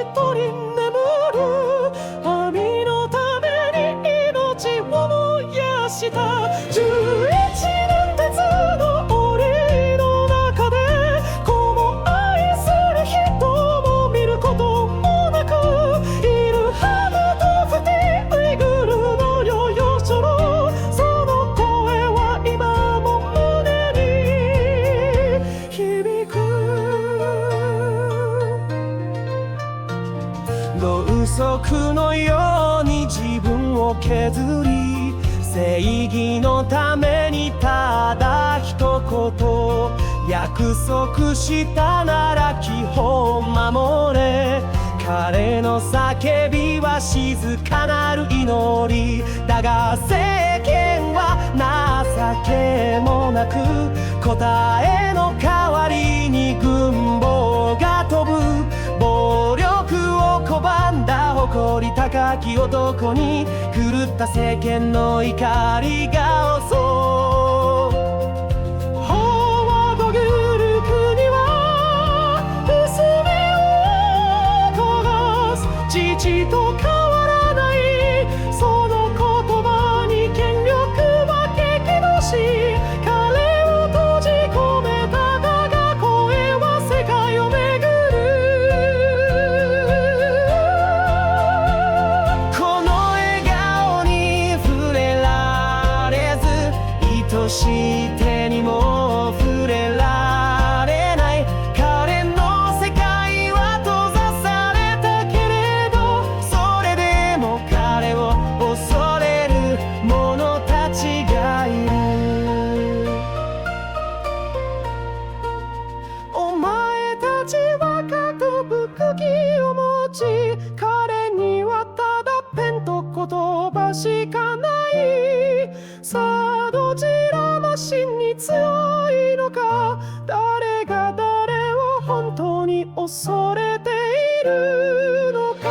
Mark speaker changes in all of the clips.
Speaker 1: 人眠る網のために命を燃やした11年鉄の檻の中で子も愛する人も見ることもなくイルハムとフティウイグルの療養所のその声は今も胸に響くろうそくのように自分を削り正義のためにただ一言約束したなら基本守れ彼の叫びは静かなる祈りだが世間は情けもなく答えの代わりに軍棒が飛ぶ暴力を拒んだ誇り高き男に狂った世間の怒りが襲うホワード・グルクには娘を焦がす父と変わらないその言葉に権力は激怒し彼を閉じ込めただが声は世界を巡るこの笑顔に触れられず愛しい手にも触れられない彼の世界は閉ざされたけれどそれでも彼を恐れる者たちがいるお前たちは各武器を持ち彼にはただペンと言葉しかないさあどちらマシンに強いのか誰が誰を本当に恐れているのか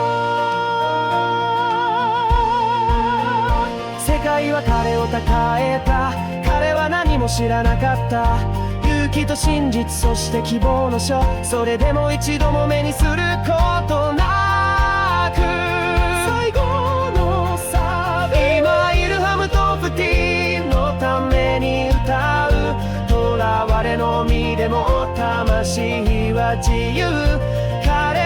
Speaker 1: 世界は彼を称えた彼は何も知らなかった勇気と真実そして希望の書それでも一度も目にすることなく最後のサビ今イルハムとフティのために歌う囚われの身でも魂は自由彼